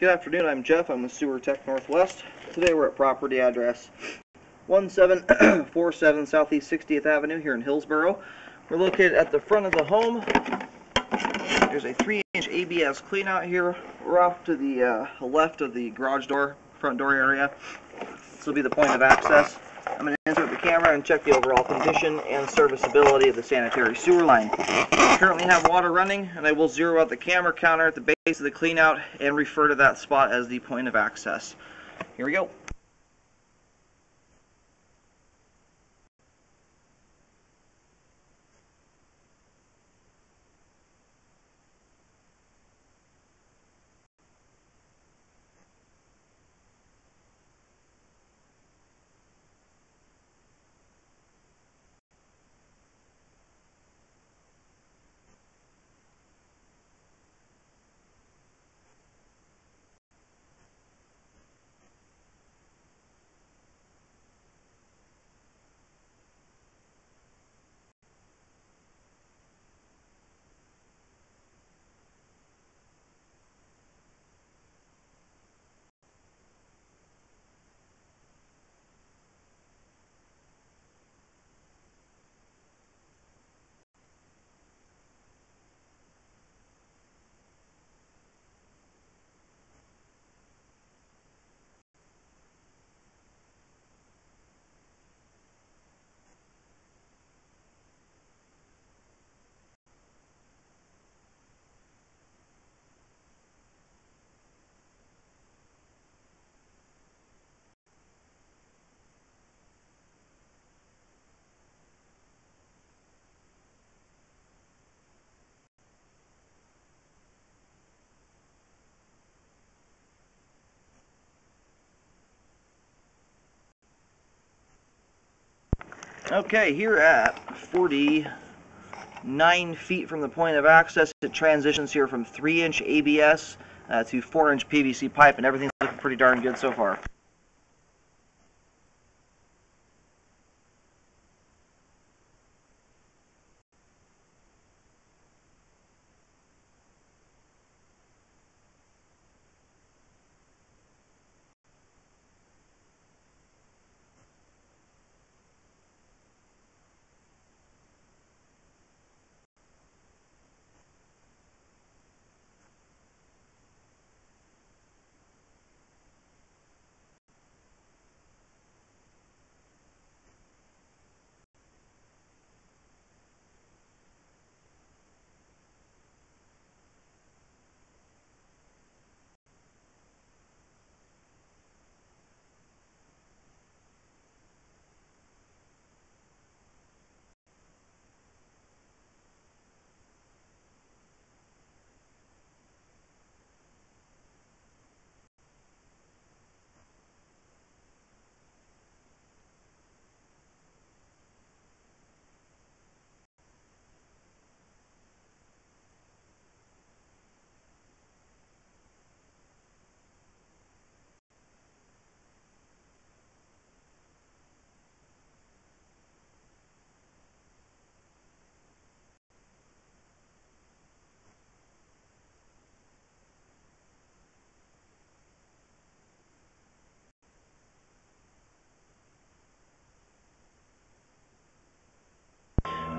Good afternoon, I'm Jeff. I'm with Sewer Tech Northwest. Today we're at property address 1747 Southeast 60th Avenue here in Hillsboro. We're located at the front of the home. There's a 3-inch ABS cleanout here. We're off to the left of the garage door, front door area. This will be the point of access. I'm going to insert the camera and check the overall condition and serviceability of the sanitary sewer line. I currently have water running, and I will zero out the camera counter at the base of the cleanout and refer to that spot as the point of access. Here we go. Okay, here at 49 feet from the point of access, it transitions here from 3-inch ABS to 4-inch PVC pipe, and everything's looking pretty darn good so far.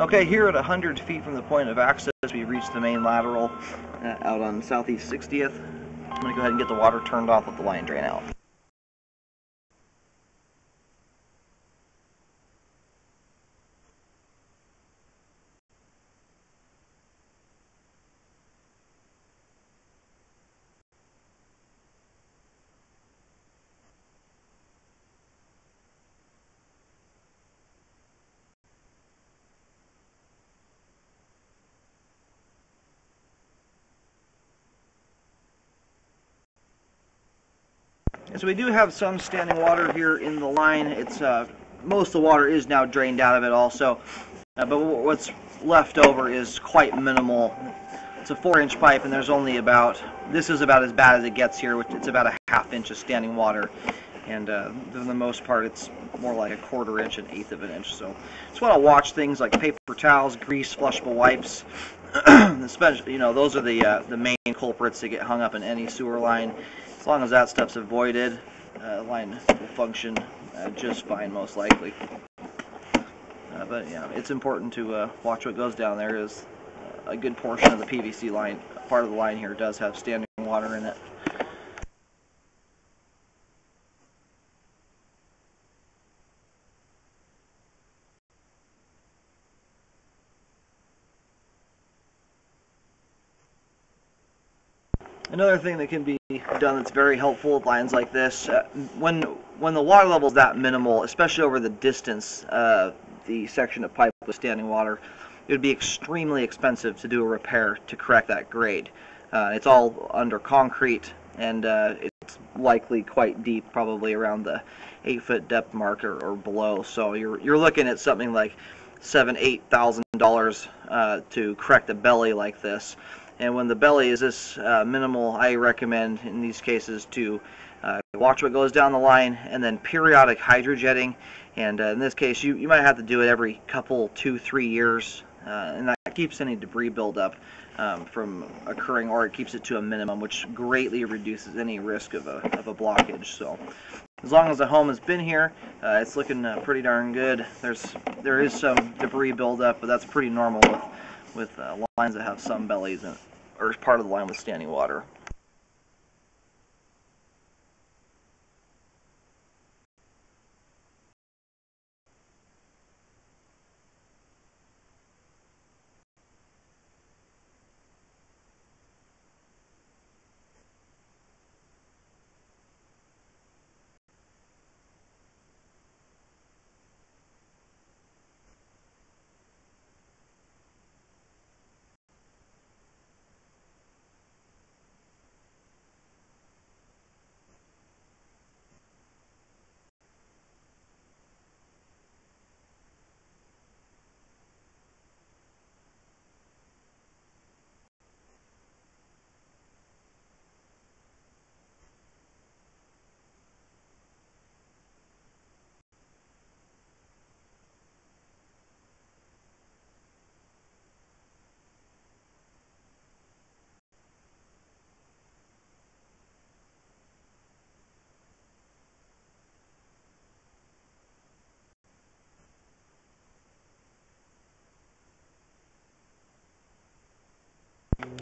Okay, here at 100 feet from the point of access, we reached the main lateral out on Southeast 60th. I'm going to go ahead and get the water turned off with the line drain out. So we do have some standing water here in the line. It's most of the water is now drained out of it also, but what's left over is quite minimal. It's a 4-inch pipe, and there's only this is about as bad as it gets here, which it's about a ½ inch of standing water, and for the most part it's more like a 1/4 inch, 1/8 of an inch. So just want to watch things like paper towels, grease, flushable wipes. Especially, you know, those are the main culprits that get hung up in any sewer line. As long as that stuff's avoided, the line will function just fine, most likely. But yeah, it's important to watch what goes down there, as a good portion of the PVC line, part of the line here, does have standing water in it. Another thing that can be done that's very helpful with lines like this, when the water level is that minimal, especially over the distance, the section of pipe with standing water, it would be extremely expensive to do a repair to correct that grade. It's all under concrete, and it's likely quite deep, probably around the 8-foot depth mark or below. So you're looking at something like $7,000–8,000 to correct a belly like this. And when the belly is this minimal, I recommend in these cases to watch what goes down the line, and then periodic hydrojetting. And in this case, you might have to do it every couple, 2–3 years, and that keeps any debris buildup from occurring, or it keeps it to a minimum, which greatly reduces any risk of a blockage. So as long as the home has been here, it's looking pretty darn good. There is some debris buildup, but that's pretty normal with lines that have some bellies in, or part of the line with standing water.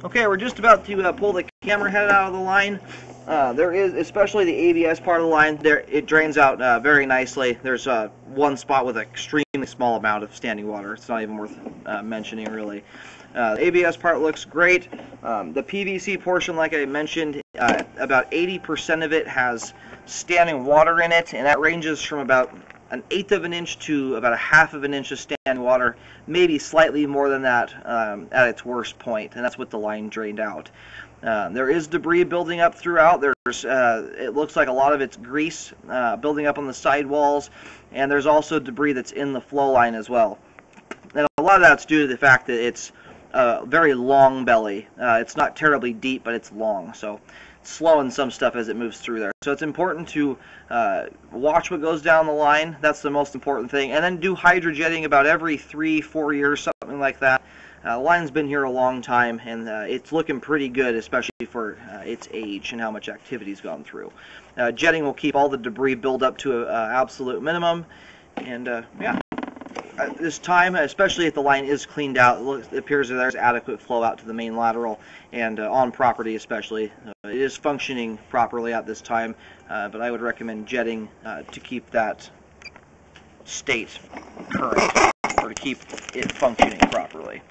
Okay, we're just about to pull the camera head out of the line. There is, especially the ABS part of the line, it drains out very nicely. There's one spot with an extremely small amount of standing water. It's not even worth mentioning, really. The ABS part looks great. The PVC portion, like I mentioned, about 80% of it has standing water in it, and that ranges from about 1/8 of an inch to about 1/2 of an inch of standing water, maybe slightly more than that at its worst point, and that's what the line drained out. There is debris building up throughout. It looks like a lot of it's grease building up on the sidewalls, and there's also debris that's in the flow line as well. And a lot of that's due to the fact that it's a very long belly. It's not terribly deep, but it's long, so it's slowing some stuff as it moves through there. So it's important to watch what goes down the line. That's the most important thing. And then do hydrojetting about every 3–4 years, something like that. The line's been here a long time, and it's looking pretty good, especially for its age and how much activity's gone through. Jetting will keep all the debris build up to an absolute minimum, and yeah. At this time, especially if the line is cleaned out, it appears that there's adequate flow out to the main lateral, and on property especially. It is functioning properly at this time, but I would recommend jetting to keep that state current, or to keep it functioning properly.